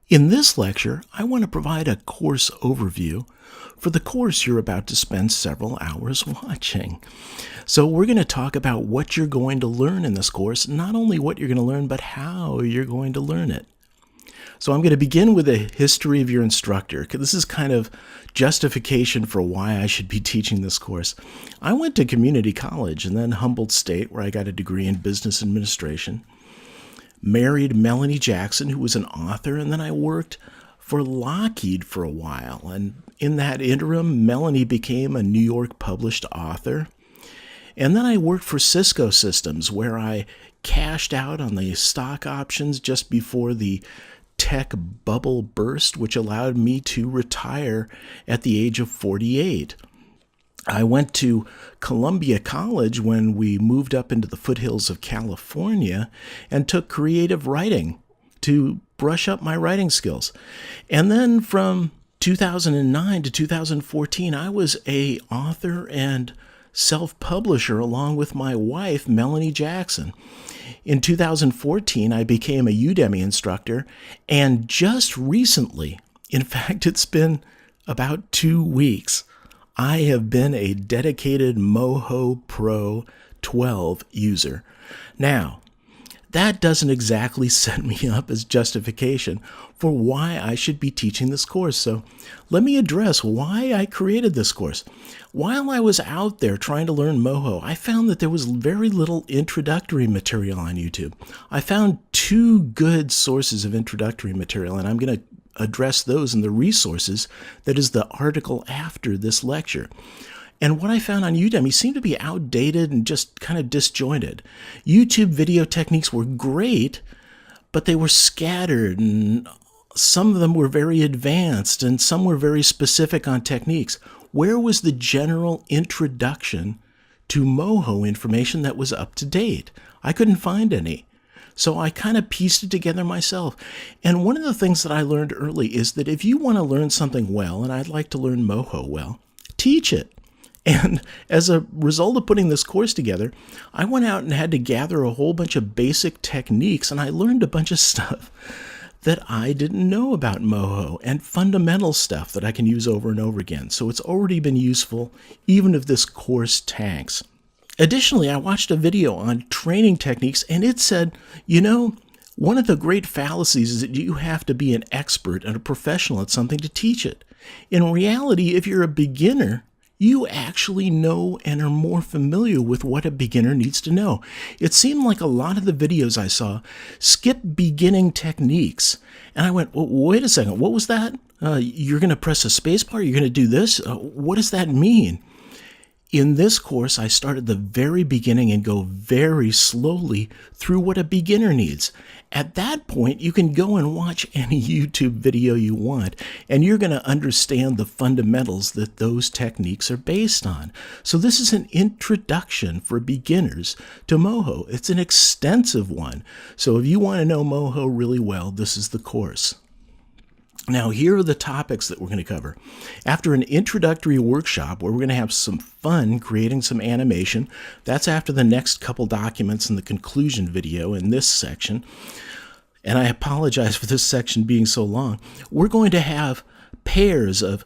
In this lecture, I want to provide a course overview for the course you're about to spend several hours watching. So we're going to talk about what you're going to learn in this course, not only what you're going to learn, but how you're going to learn it. So I'm going to begin with a history of your instructor, because this is kind of justification for why I should be teaching this course. I went to community college and then Humboldt State, where I got a degree in business administration. Married Melanie Jackson, who was an author, and then I worked for Lockheed for a while. And in that interim, Melanie became a New York published author. And then I worked for Cisco Systems, where I cashed out on the stock options just before the tech bubble burst, which allowed me to retire at the age of 48. I went to Columbia College when we moved up into the foothills of California and took creative writing to brush up my writing skills. And then from 2009 to 2014, I was an author and self-publisher along with my wife, Melanie Jackson. In 2014, I became a Udemy instructor, and just recently, in fact, it's been about 2 weeks, I have been a dedicated Moho Pro 12 user. Now, that doesn't exactly set me up as justification for why I should be teaching this course. So let me address why I created this course. While I was out there trying to learn Moho, I found that there was very little introductory material on YouTube. I found 2 good sources of introductory material, and I'm going to address those in the resources that is the article after this lecture. And what I found on Udemy seemed to be outdated and just kind of disjointed. YouTube video techniques were great, but they were scattered, and some of them were very advanced, and some were very specific on techniques. Where was the general introduction to Moho information that was up to date? I couldn't find any. So I kind of pieced it together myself. And one of the things that I learned early is that if you want to learn something well, and I'd like to learn Moho well, teach it. And as a result of putting this course together, I went out and had to gather a whole bunch of basic techniques, and I learned a bunch of stuff that I didn't know about Moho, and fundamental stuff that I can use over and over again. So it's already been useful, even if this course tanks. Additionally, I watched a video on training techniques, and it said, one of the great fallacies is that you have to be an expert and a professional at something to teach it. In reality, if you're a beginner, you actually know and are more familiar with what a beginner needs to know. It seemed like a lot of the videos I saw skip beginning techniques. And I went, well, wait a second, what was that? You're going to press a space bar? You're going to do this? What does that mean? In this course, I start at the very beginning and go very slowly through what a beginner needs. At that point, you can go and watch any YouTube video you want, and you're going to understand the fundamentals that those techniques are based on. So this is an introduction for beginners to Moho. It's an extensive one. So if you want to know Moho really well, this is the course. Now, here are the topics that we're going to cover. After an introductory workshop where we're going to have some fun creating some animation, that's after the next couple documents in the conclusion video in this section. And I apologize for this section being so long. We're going to have pairs of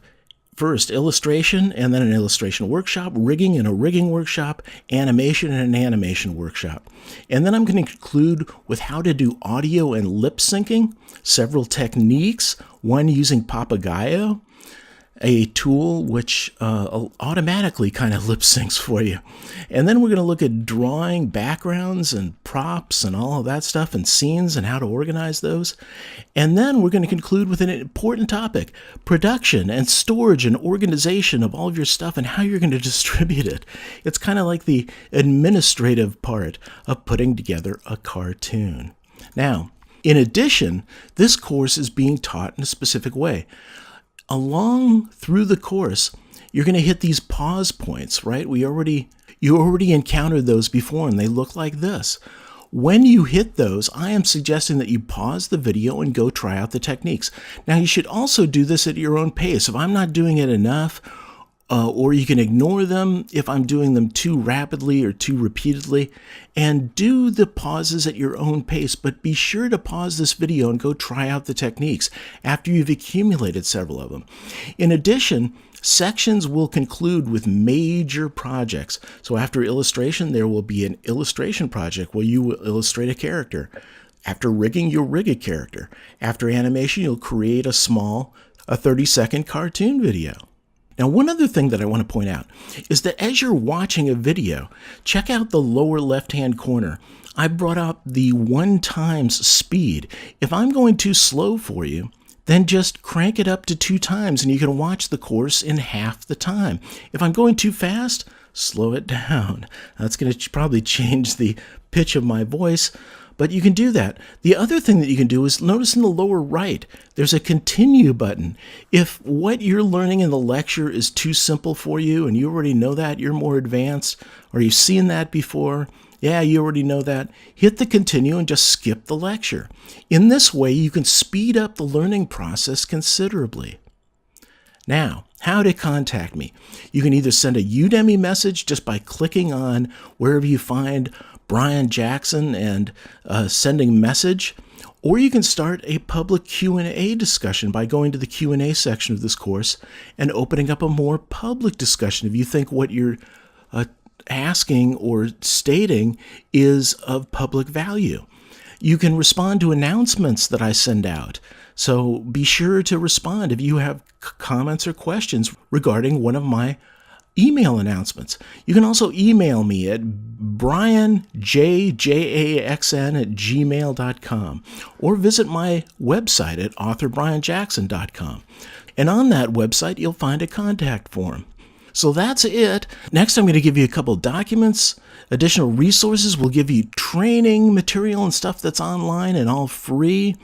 first illustration and then an illustration workshop, rigging and a rigging workshop, animation and an animation workshop. And then I'm going to conclude with how to do audio and lip syncing, several techniques, one using Papagayo, a tool which automatically kind of lip syncs for you. And then we're going to look at drawing backgrounds and props and all of that stuff and scenes and how to organize those. And then we're going to conclude with an important topic, production and storage and organization of all of your stuff and how you're going to distribute it. It's kind of like the administrative part of putting together a cartoon. Now, in addition, this course is being taught in a specific way. Along through the course, you're going to hit these pause points, right? You already encountered those before, and they look like this. When you hit those, I am suggesting that you pause the video and go try out the techniques. Now, you should also do this at your own pace. If I'm not doing it enough, or you can ignore them if I'm doing them too rapidly or too repeatedly, and do the pauses at your own pace. But be sure to pause this video and go try out the techniques after you've accumulated several of them. In addition, sections will conclude with major projects. So after illustration, there will be an illustration project where you will illustrate a character. After rigging, you'll rig a character. After animation, you'll create a 30-second cartoon video. Now, one other thing that I want to point out is that as you're watching a video, check out the lower left-hand corner. I brought up the 1x speed. If I'm going too slow for you, then just crank it up to 2x and you can watch the course in half the time. If I'm going too fast, slow it down. That's going to probably change the pitch of my voice, but you can do that. The other thing that you can do is notice in the lower right, there's a continue button. If what you're learning in the lecture is too simple for you and you already know that, you're more advanced, or you've seen that before, yeah, you already know that, hit the continue and just skip the lecture. In this way, you can speed up the learning process considerably. Now, how to contact me. You can either send a Udemy message just by clicking on wherever you find Brian Jackson and sending message, or you can start a public Q&A discussion by going to the Q&A section of this course and opening up a more public discussion if you think what you're asking or stating is of public value. You can respond to announcements that I send out. So be sure to respond if you have comments or questions regarding one of my email announcements. You can also email me at brianjaxn@gmail.com or visit my website at authorbrianjackson.com. And on that website, you'll find a contact form. So that's it. Next, I'm going to give you a couple documents, additional resources. We'll give you training material and stuff that's online and all free.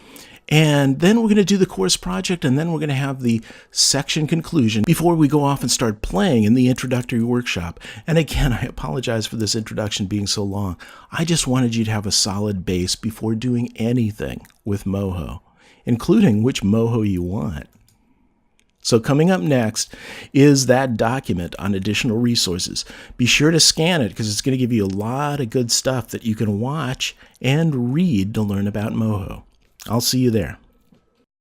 And then we're going to do the course project, and then we're going to have the section conclusion before we go off and start playing in the introductory workshop. And again, I apologize for this introduction being so long. I just wanted you to have a solid base before doing anything with Moho, including which Moho you want. So coming up next is that document on additional resources. Be sure to scan it because it's going to give you a lot of good stuff that you can watch and read to learn about Moho. I'll see you there.